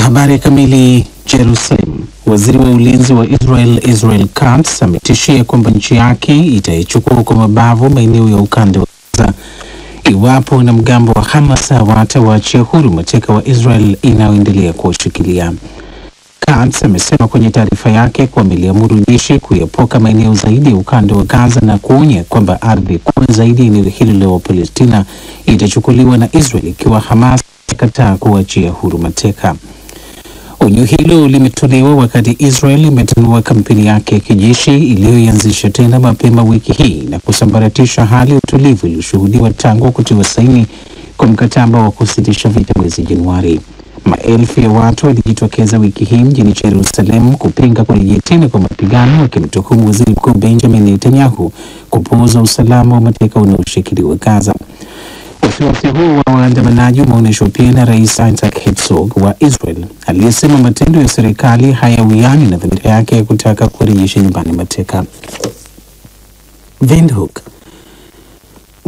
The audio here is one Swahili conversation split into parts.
Habari kamili. Jerusalem. Waziri wa ulinzi wa Israel Katz ametishia kwamba nchi yake itaichukua kwa mabavu maeneo ya ukanda wa Gaza iwapo wanamgambo wa Hamas hawatawaachia huru mateka wa Israel inayoendelea kuwashikilia. Katz amesema kwenye taarifa yake kwamba ameliamuru jeshi kuepuka maeneo zaidi ya ukanda wa Gaza na kuonya kwamba ardhi kubwa zaidi ya eneo hilo la Palestina itachukuliwa na Israel ikiwa Hamas itakataa kuachia huru mateka. Onyo hilo limetolewa wakati Israel imetanua kampeni yake ya kijeshi iliyoanzisha tena mapema wiki hii na kusambaratisha hali ya utulivu iliyoshuhudiwa tangu kutiwa saini kwa mkataba wa kusitisha vita mwezi Januari. Maelfu ya watu walijitokeza wiki hii mjini Jerusalem kupinga kurejea tena kwa mapigano, wakimtuhumu Waziri Mkuu Benjamin Netanyahu kupuuza usalama wa mateka unaoshikiliwa Gaza. Wasiwasi huu wa waandamanaji umeonyeshwa pia na Rais Isaac Herzog wa Israel aliyesema matendo ya serikali hayawiani na dhamira yake ya kutaka kurejesha nyumbani mateka. Windhoek.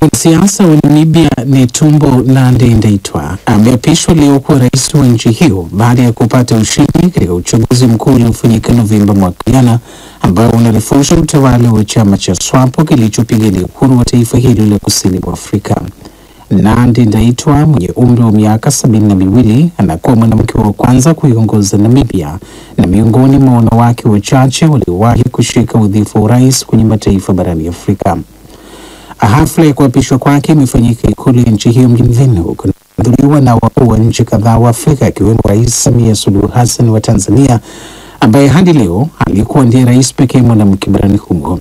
Mwanasiasa wa Namibia Netumbo Nandi-Ndaitwah ameapishwa leo kuwa rais wa nchi hiyo baada ya kupata ushindi katika uchaguzi mkuu uliofanyika Novemba mwaka jana, ambao unarefusha utawala wa chama cha SWAPO kilichopigania uhuru wa taifa hilo la kusini mwa Afrika. Nandi-Ndaitwah mwenye umri wa miaka 72 anakuwa mwanamke wa kwanza kuiongoza Namibia na miongoni mwa wanawake wachache waliowahi kushika wadhifa wa urais kwenye mataifa barani Afrika. Hafla ya kuapishwa kwake imefanyika ikulu ya nchi hiyo mjini Windhoek na kuhudhuriwa na wakuu wa nchi kadhaa wa Afrika akiwemo Rais Samia Suluhu Hassan wa Tanzania, ambaye hadi leo alikuwa ndiye rais pekee mwanamke barani humo.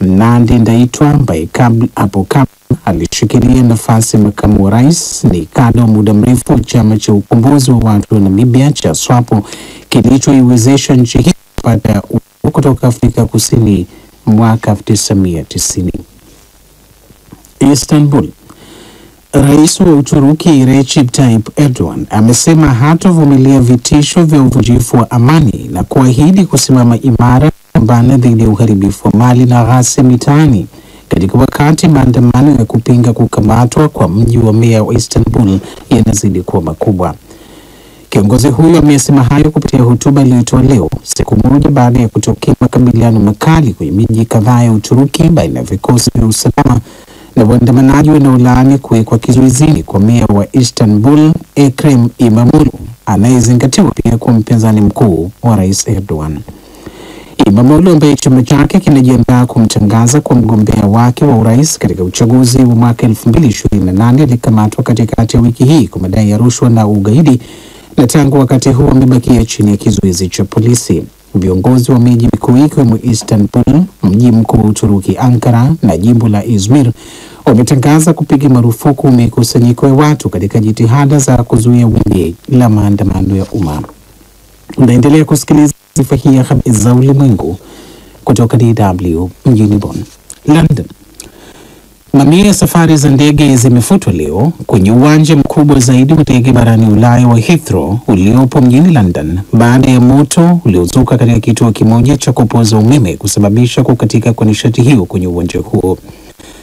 Nandi-Ndaitwah ambaye hapo kabla alishikilia nafasi ya makamu wa rais ni kada wa muda mrefu wa chama cha ukombozi wa watu wa Namibia cha SWAPO kilichoiwezesha nchi hii kupata uhuru kutoka Afrika Kusini mwaka 1990. Istanbul. Rais wa Uturuki Recep Tayyip Erdogan amesema hatavumilia vitisho vya uvunjifu wa amani na kuahidi kusimama imara kupambana dhidi ya uharibifu wa mali na ghasia mitaani katika wakati maandamano ya kupinga kukamatwa kwa mji wa meya wa Istanbul yanazidi kuwa makubwa. Kiongozi huyo amesema hayo kupitia hotuba iliyotoa leo, siku moja baada ya kutokea makabiliano makali kwenye miji kadhaa ya Uturuki baina ya vikosi vya usalama na waandamanaji wanaolaani kuwekwa kizuizini kwa meya wa Istanbul Ekrem İmamoğlu, anayezingatiwa pia kuwa mpinzani mkuu wa Rais Erdogan. İmamoğlu ambaye chama chake kinajiandaa kumtangaza kwa mgombea wake wa urais katika uchaguzi wa mwaka 2028 alikamatwa katikati ya wiki hii kwa madai ya rushwa na ugaidi, na tangu wakati huo amebakia chini ya kizuizi cha polisi. Viongozi wa miji mikuu ikiwemo Istanbul, mji mkuu wa Uturuki Ankara na jimbo la Izmir wametangaza kupiga marufuku mikusanyiko ya watu katika jitihada za kuzuia wimbi la maandamano ya umma. Unaendelea kusikiliza taarifa hii ya habari za ulimwengu kutoka DW mjini Bonn. London. Mamia ya safari za ndege zimefutwa leo kwenye uwanja mkubwa zaidi wa ndege barani Ulaya wa Heathrow uliopo mjini London baada ya moto uliozuka katika kituo kimoja cha kupoza umeme kusababisha kukatika kwa nishati hiyo kwenye uwanja huo.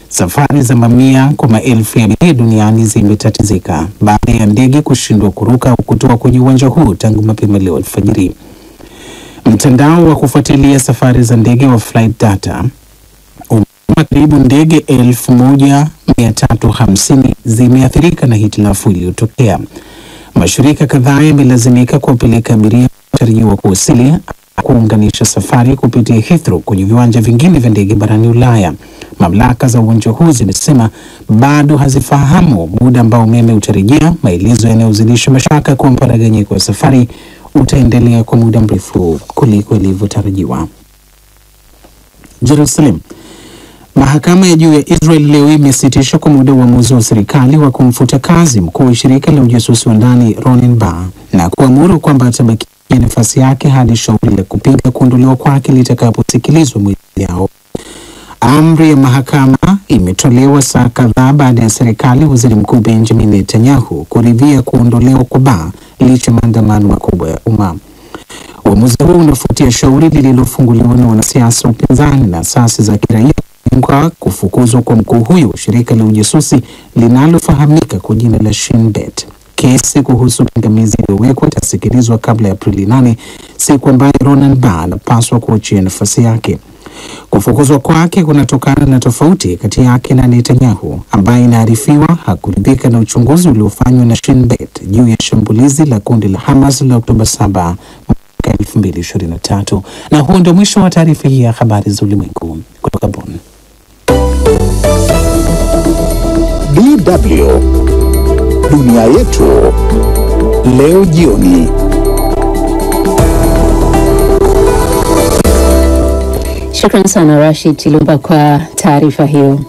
Safari za mamia kwa maelfu ya abiria duniani zimetatizika baada ya ndege kushindwa kuruka au kutoka kwenye uwanja huo tangu mapema leo alfajiri. Mtandao wa kufuatilia safari za ndege wa Flight Data karibu ndege 1350 zimeathirika na hitilafu iliyotokea. Mashirika kadhaa yamelazimika kuwapeleka abiria wanaotarajiwa kuwasili kuunganisha safari kupitia Heathrow kwenye viwanja vingine vya ndege barani Ulaya. Mamlaka za uwanja huu zimesema bado hazifahamu muda ambao umeme utarejea, maelezo yanayozidisha mashaka kwa mparaganyiko wa safari utaendelea kwa muda mrefu kuliko ilivyotarajiwa. Jerusalem. Mahakama ya juu ya Israel leo imesitisha kwa muda uamuzi wa serikali wa kumfuta kazi mkuu wa shirika la ujasusi wa ndani Ronen Bar na kuamuru kwamba atabakia nafasi yake hadi shauri la kupinga kuondolewa kwake litakaposikilizwa mwezi ujao. Amri ya mahakama imetolewa saa kadhaa baada ya serikali Waziri Mkuu Benjamin Netanyahu kuridhia kuondolewa kwa Bar licha maandamano makubwa ya umma. Uamuzi huu unafuatia shauri lililofunguliwa na wanasiasa upinzani na asasi za kiraia kwa kufukuzwa kwa mkuu huyo shirika la ujasusi linalofahamika kwa jina la Shin Bet. Kesi kuhusu pingamizi iliyowekwa itasikilizwa kabla ya Aprili 8, siku ambayo Ronan Bar anapaswa kuachia nafasi yake. Kufukuzwa kwake kunatokana na tofauti kati yake na Netanyahu, ambaye inaarifiwa hakuridhika na uchunguzi uliofanywa na Shin Bet juu ya shambulizi la kundi la Hamas la Oktoba 7 mwaka 2023. Na huo ndio mwisho wa taarifa hii ya habari za ulimwengu kutoka Bonn. DW Dunia Yetu leo jioni. Shukrani sana Rashid Chilumba kwa taarifa hiyo.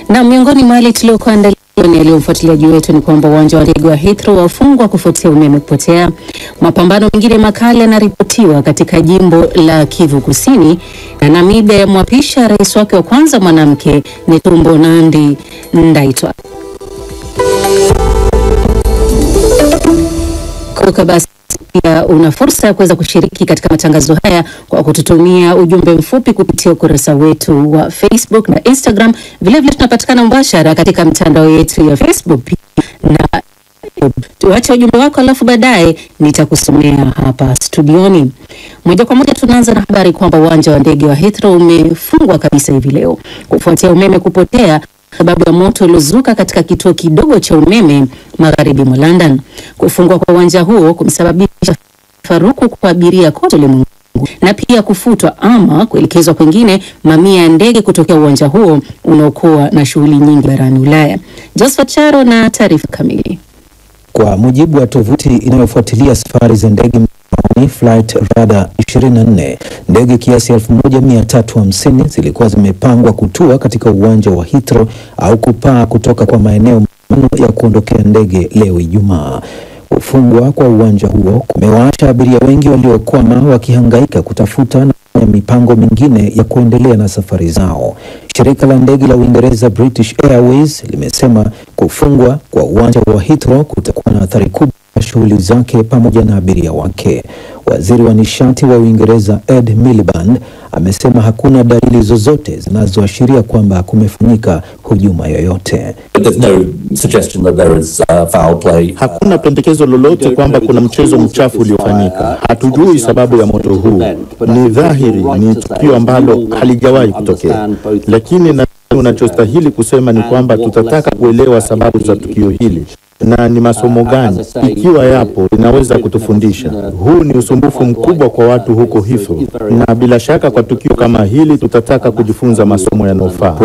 Na miongoni mwa yale tuliokuandalia ni yaliyofuatilia wetu ni kwamba uwanja wa ndege wa Heathrow wafungwa kufuatia umeme kupotea. Mapambano mengine makali yanaripotiwa katika jimbo la Kivu Kusini, na Namibia yamwapisha rais wake wa kwanza mwanamke Netumbo Nandi-Ndaitwah. Kumbuka basi pia una fursa ya kuweza kushiriki katika matangazo haya kwa kututumia ujumbe mfupi kupitia ukurasa wetu wa Facebook na Instagram. Vile vile tunapatikana mbashara katika mitandao yetu ya Facebook na tuache ujumbe wako, alafu baadaye nitakusomea hapa studioni. Moja kwa moja tunaanza na habari kwamba uwanja wa ndege wa Heathrow umefungwa kabisa hivi leo kufuatia umeme kupotea sababu ya moto uliozuka katika kituo kidogo cha umeme magharibi mwa London. Kufungwa kwa uwanja huo kumesababisha faruku kwa abiria kote ulimwenguni na pia kufutwa ama kuelekezwa kwingine mamia ya ndege kutokea uwanja huo unaokuwa na shughuli nyingi barani Ulaya. Josephat Charo na taarifa kamili. Kwa mujibu wa tovuti inayofuatilia safari za ndege Flight Radar 24, ndege kiasi 1350 zilikuwa zimepangwa kutua katika uwanja wa Heathrow au kupaa kutoka kwa maeneo ya kuondokea ndege leo Ijumaa. Kufungwa kwa uwanja huo kumewaacha abiria wengi waliokwama wakihangaika kutafuta na mipango mingine ya kuendelea na safari zao. Shirika la ndege la Uingereza British Airways limesema kufungwa kwa uwanja wa Heathrow kutakuwa na athari kubwa kwa shughuli zake pamoja na abiria wake. Waziri wa nishati wa Uingereza Ed Miliband amesema hakuna dalili zozote zinazoashiria kwamba kumefanyika hujuma yoyote. Hakuna pendekezo lolote kwamba kuna mchezo mchafu uliofanyika. Hatujui sababu ya moto huu. Ni dhahiri ni tukio ambalo halijawahi kutokea. Lakini na unachostahili kusema ni kwamba tutataka kuelewa sababu za tukio hili na ni masomo gani, ikiwa yapo, inaweza kutufundisha. Huu ni usumbufu mkubwa kwa watu huko Heathrow, na bila shaka kwa tukio kama hili tutataka kujifunza masomo yanayofaa.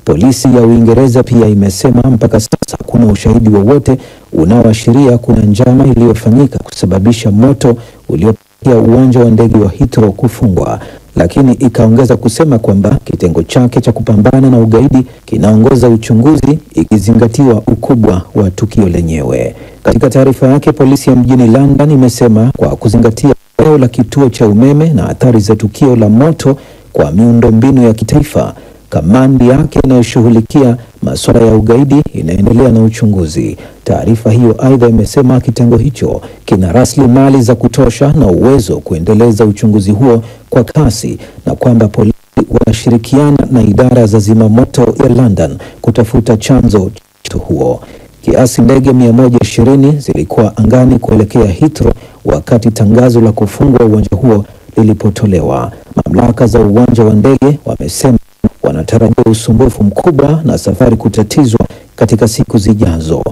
Polisi ya Uingereza pia imesema mpaka sasa kuna ushahidi wowote unaoashiria kuna njama iliyofanyika kusababisha moto uliopelekea uwanja wa ndege wa Heathrow kufungwa, lakini ikaongeza kusema kwamba kitengo chake cha kupambana na ugaidi kinaongoza uchunguzi ikizingatiwa ukubwa wa tukio lenyewe. Katika taarifa yake, polisi ya mjini London imesema kwa kuzingatia eneo la kituo cha umeme na athari za tukio la moto kwa miundombinu ya kitaifa, kamandi yake inayoshughulikia masuala ya ugaidi inaendelea na uchunguzi. Taarifa hiyo aidha imesema kitengo hicho kina rasilimali za kutosha na uwezo kuendeleza uchunguzi huo kwa kasi, na kwamba polisi wanashirikiana na idara za zimamoto ya London kutafuta chanzo cha huo. Kiasi ndege 120 zilikuwa angani kuelekea Heathrow wakati tangazo la kufungwa uwanja huo lilipotolewa. Mamlaka za uwanja wa ndege wamesema wanatarajia usumbufu mkubwa na safari kutatizwa katika siku zijazo.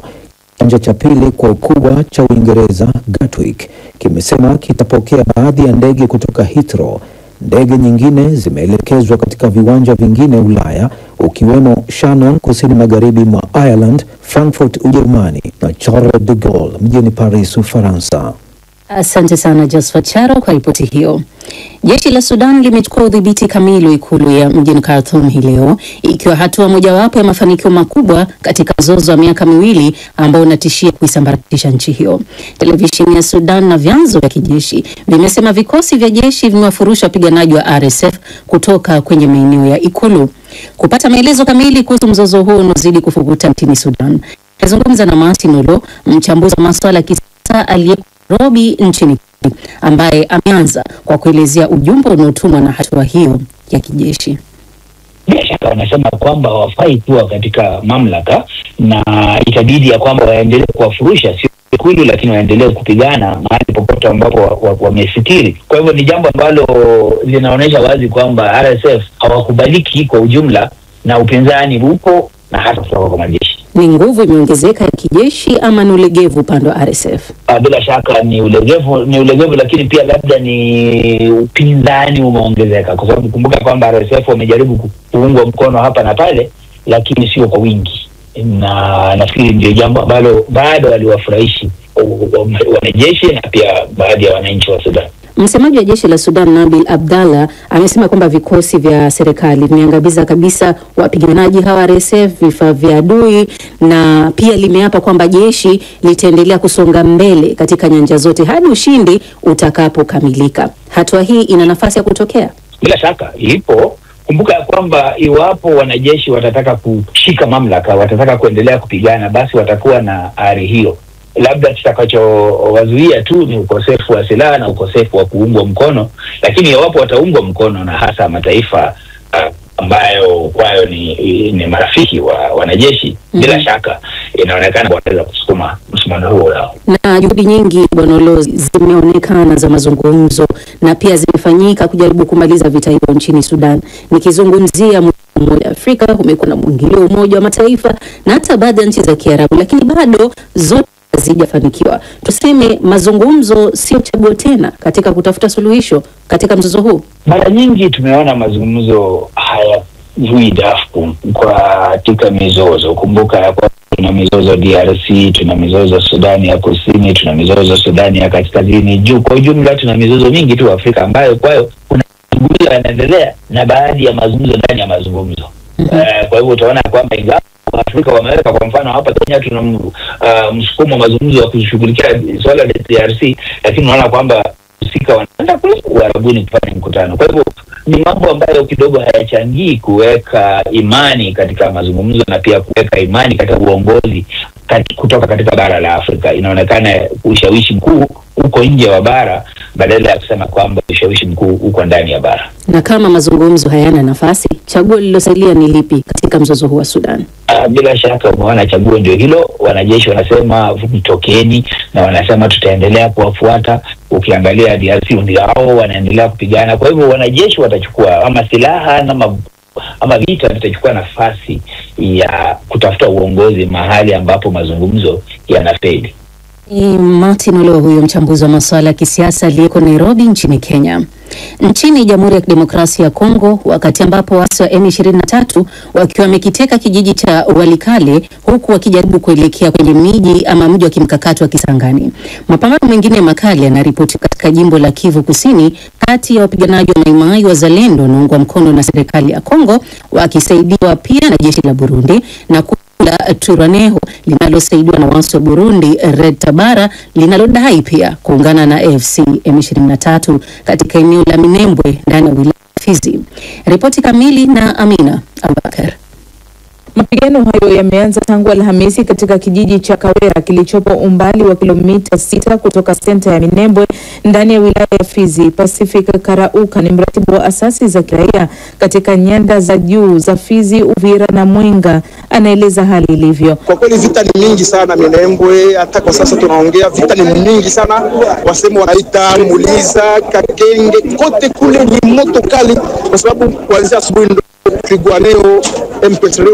Kiwanja cha pili kwa ukubwa cha Uingereza, Gatwick, kimesema kitapokea baadhi ya ndege kutoka Heathrow. Ndege nyingine zimeelekezwa katika viwanja vingine Ulaya, ukiwemo Shannon kusini magharibi mwa Ireland, Frankfurt Ujerumani na Charles de Gaulle mjini Paris Ufaransa. Asante sana Josephat Charo kwa ripoti hiyo. Jeshi la Sudan limechukua udhibiti kamili wa ikulu ya mjini Khartoum hii leo, ikiwa hatua mojawapo ya mafanikio makubwa katika mzozo wa miaka miwili ambao unatishia kuisambaratisha nchi hiyo. Televisheni ya Sudan na vyanzo vya kijeshi vimesema vikosi vya jeshi vimewafurusha wapiganaji wa RSF kutoka kwenye maeneo ya ikulu. Kupata maelezo kamili kuhusu mzozo huo unaozidi kufukuta nchini Sudan, nazungumza na Martin Olo, mchambuzi wa masuala ya kisiasa aliye Nairobi nchini, ambaye ameanza kwa kuelezea ujumbe unaotumwa na hatua hiyo ya kijeshi. Bila shaka wanasema kwamba hawafai kuwa katika mamlaka na itabidi ya kwamba waendelee kuwafurusha, sio Ikulu, lakini waendelee kupigana mahali popote ambapo wamesitiri. Kwa hivyo ni jambo ambalo linaonyesha wazi kwamba RSF hawakubaliki kwa ujumla, na upinzani upo na hata kutoka kwa majeshi. Ni nguvu imeongezeka ya kijeshi ama ni ulegevu upande wa RSF? Bila shaka ni ulegevu, lakini pia labda ni upinzani umeongezeka, kwa sababu kumbuka kwamba RSF wamejaribu kuungwa mkono hapa na pale, lakini sio kwa wingi, na nafikiri ndio jambo ambalo bado waliwafurahishi wanajeshi na pia baadhi ya wananchi wa Sudan. Msemaji wa jeshi la Sudan Nabil Abdallah amesema kwamba vikosi vya serikali vimeangamiza kabisa wapiganaji hawa RSF, vifaa vya adui, na pia limeapa kwamba jeshi litaendelea kusonga mbele katika nyanja zote hadi ushindi utakapokamilika. Hatua hii ina nafasi ya kutokea? Bila shaka ipo. Kumbuka kwamba iwapo wanajeshi watataka kushika mamlaka, watataka kuendelea kupigana, basi watakuwa na ari hiyo. Labda kitakachowazuia tu ni ukosefu wa silaha na ukosefu wa kuungwa mkono, lakini iwapo wataungwa mkono na hasa mataifa ambayo kwayo ni marafiki wa wanajeshi, bila shaka inaonekana wanaweza kusukuma msimamo huo lao. Na juhudi nyingi Bwana Olozi zimeonekana za mazungumzo na pia zimefanyika kujaribu kumaliza vita hivyo nchini Sudan. Nikizungumzia Umoja wa Afrika, kumekuwa na mwingilio Umoja wa Mataifa na hata baadhi ya nchi za Kiarabu, lakini bado zote hazijafanikiwa. Tuseme mazungumzo sio chaguo tena katika kutafuta suluhisho katika mzozo huu. Mara nyingi tumeona mazungumzo haya dafu katika mizozo. Kumbuka ya kwa tuna mizozo DRC, tuna mizozo Sudani ya Kusini, tuna mizozo Sudani ya Kaskazini. Kwa ujumla tuna mizozo mingi tu Afrika ambayo kwayo kuna mazungumzo yanaendelea na baadhi ya mazungumzo ndani ya mazungumzo. Kwa hivyo utaona kwamba ingawa Afrika wameweka, kwa mfano hapa Kenya tuna msukumo mazungumzo wa kushughulikia swala la DRC, lakini unaona kwamba Afrika wanaenda kule Uarabuni kufanya mkutano. Kwa hivyo ni mambo ambayo kidogo hayachangii kuweka imani katika mazungumzo na pia kuweka imani katika uongozi kutoka katika bara la Afrika. Inaonekana ushawishi mkuu uko nje wa bara badala ya kusema kwamba ushawishi mkuu uko ndani ya bara. Na kama mazungumzo hayana nafasi, chaguo lililosalia ni lipi katika mzozo huu wa Sudan? Bila shaka umeona chaguo ndio hilo. Wanajeshi wanasema mtokeni, na wanasema tutaendelea kuwafuata. Ukiangalia DRC ndio hao wanaendelea kupigana. Kwa hivyo wanajeshi watachukua ama silaha ama vita vitachukua nafasi ya kutafuta uongozi mahali ambapo mazungumzo yanafeli. Martin Olo, huyo mchambuzi wa masuala ya kisiasa aliyeko Nairobi nchini Kenya. Nchini Jamhuri ya Kidemokrasia ya Kongo, wakati ambapo waasi wa M23 wakiwa wamekiteka kijiji cha Walikale huku wakijaribu kuelekea kwenye mji wa kimkakati wa Kisangani. Mapambano mengine makali yanaripoti katika jimbo la Kivu Kusini kati ya wapiganaji wa Mai Mai wazalendo wanaoungwa mkono na serikali ya Kongo wakisaidiwa pia na jeshi la Burundi na la Twirwaneho linalosaidiwa na waasi wa Burundi Red Tabara linalodai pia kuungana na AFC M23 katika eneo la Minembwe ndani ya wilaya Fizi. Ripoti kamili na Amina Abubakar. Mapigano hayo yameanza tangu Alhamisi katika kijiji cha Kawera kilichopo umbali wa kilomita 6 kutoka senta ya Minembwe ndani ya wilaya ya Fizi. Pacific Karauka ni mratibu wa asasi za kiraia katika nyanda za juu za Fizi, Uvira na Mwenga, anaeleza hali ilivyo. Kwa kweli vita ni mingi sana Minembwe, hata kwa sasa tunaongea vita ni mingi sana. Wasemo wanaita Muliza, Kakenge, kote kule ni moto kali kwa sababu kuanzia asubuhi Twirwaneho M23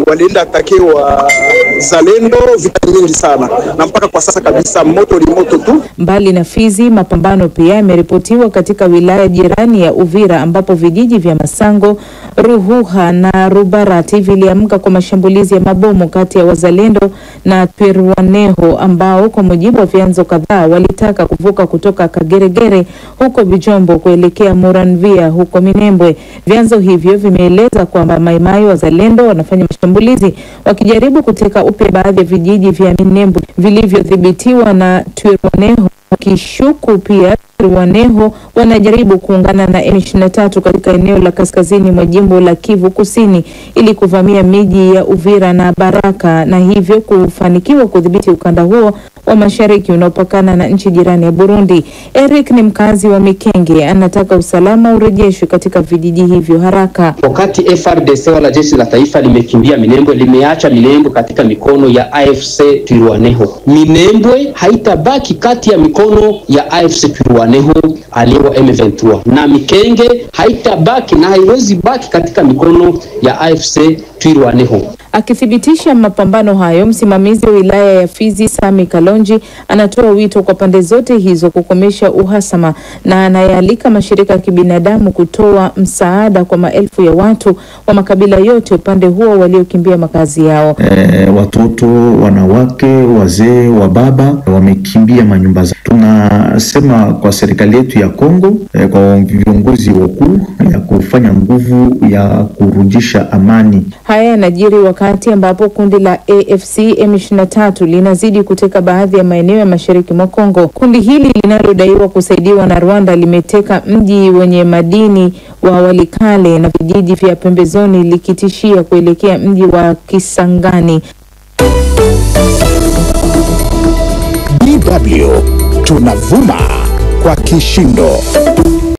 walienda atakewa zalendo. Vita mingi sana na mpaka kwa sasa kabisa moto ni moto tu. Mbali na Fizi, mapambano pia yameripotiwa katika wilaya jirani ya Uvira ambapo vijiji vya Masango, Ruhuha na Rubarati viliamka kwa mashambulizi ya mabomu kati ya wazalendo na Twirwaneho ambao kwa mujibu wa vyanzo kadhaa walitaka kuvuka kutoka Kageregere huko Bijombo kuelekea Muranvia huko Minembwe. Vyanzo hivyo vimeeleza kwamba Mai Mai wazalendo wanafanya mashambulizi wakijaribu kuteka upya baadhi ya vijiji vya Minembwe vilivyodhibitiwa na Twirwaneho, kishuku pia Twirwaneho wanajaribu kuungana na M23 katika eneo la kaskazini mwa jimbo la Kivu Kusini ili kuvamia miji ya Uvira na Baraka na hivyo kufanikiwa kudhibiti ukanda huo wa mashariki unaopakana na nchi jirani ya Burundi. Eric ni mkazi wa Mikenge, anataka usalama urejeshwe katika vijiji hivyo haraka. Wakati FRDC wala jeshi la taifa limekimbia Minembwe, limeacha Minembwe katika mikono ya AFC Twirwaneho. Minembwe haitabaki kati ya mikono ya AFC Twirwaneho aliyewa M23, na Mikenge haitabaki na haiwezi baki katika mikono ya AFC Twirwaneho. Akithibitisha mapambano hayo, msimamizi wa wilaya ya Fizi Sami Kalonji anatoa wito kwa pande zote hizo kukomesha uhasama na anayaalika mashirika ya kibinadamu kutoa msaada kwa maelfu ya watu wa makabila yote upande huo waliokimbia makazi yao. Watoto, wanawake, wazee, wababa wamekimbia manyumba zao. Tunasema kwa serikali yetu ya Kongo, kwa viongozi wakuu ya kufanya nguvu ya kurudisha amani. Haya yanajiri wakati ambapo kundi la AFC M23 linazidi kuteka baadhi ya maeneo ya mashariki mwa Kongo. Kundi hili linalodaiwa kusaidiwa na Rwanda limeteka mji wenye madini wa Walikale na vijiji vya pembezoni likitishia kuelekea mji wa Kisangani. DW tunavuma kwa kishindo.